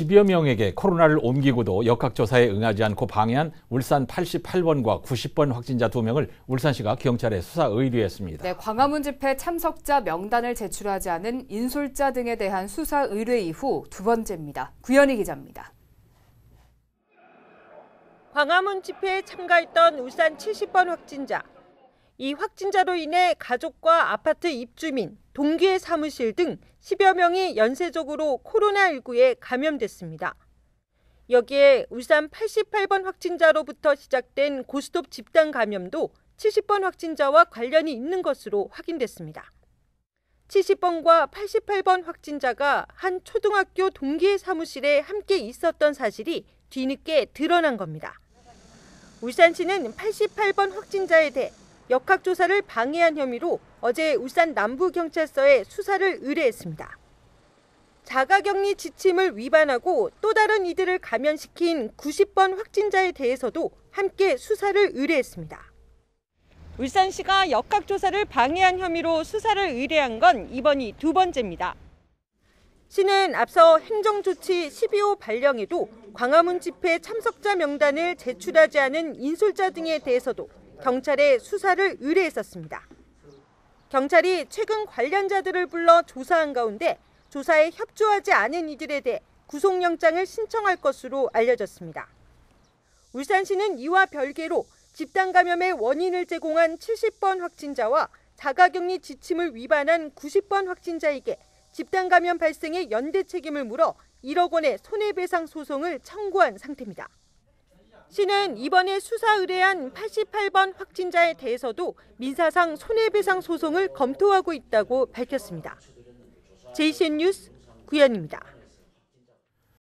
10여 명에게 코로나를 옮기고도 역학조사에 응하지 않고 방해한 울산 88번과 90번 확진자 2명을 울산시가 경찰에 수사 의뢰했습니다. 네, 광화문 집회 참석자 명단을 제출하지 않은 인솔자 등에 대한 수사 의뢰 이후 두 번째입니다. 구현희 기자입니다. 광화문 집회에 참가했던 울산 70번 확진자. 이 확진자로 인해 가족과 아파트 입주민, 동기의 사무실 등 10여 명이 연쇄적으로 코로나19에 감염됐습니다. 여기에 울산 88번 확진자로부터 시작된 고스톱 집단 감염도 70번 확진자와 관련이 있는 것으로 확인됐습니다. 70번과 88번 확진자가 한 초등학교 동기의 사무실에 함께 있었던 사실이 뒤늦게 드러난 겁니다. 울산시는 88번 확진자에 대해 역학조사를 방해한 혐의로 어제 울산 남부경찰서에 수사를 의뢰했습니다. 자가격리 지침을 위반하고 또 다른 이들을 감염시킨 90번 확진자에 대해서도 함께 수사를 의뢰했습니다. 울산시가 역학조사를 방해한 혐의로 수사를 의뢰한 건 이번이 두 번째입니다. 시는 앞서 행정조치 12호 발령에도 광화문 집회 참석자 명단을 제출하지 않은 인솔자 등에 대해서도 경찰에 수사를 의뢰했었습니다. 경찰이 최근 관련자들을 불러 조사한 가운데 조사에 협조하지 않은 이들에 대해 구속영장을 신청할 것으로 알려졌습니다. 울산시는 이와 별개로 집단 감염의 원인을 제공한 70번 확진자와 자가격리 지침을 위반한 90번 확진자에게 집단 감염 발생의 연대 책임을 물어 1억 원의 손해배상 소송을 청구한 상태입니다. 시는 이번에 수사 의뢰한 88번 확진자에 대해서도 민사상 손해배상 소송을 검토하고 있다고 밝혔습니다. JCN 뉴스 구현입니다.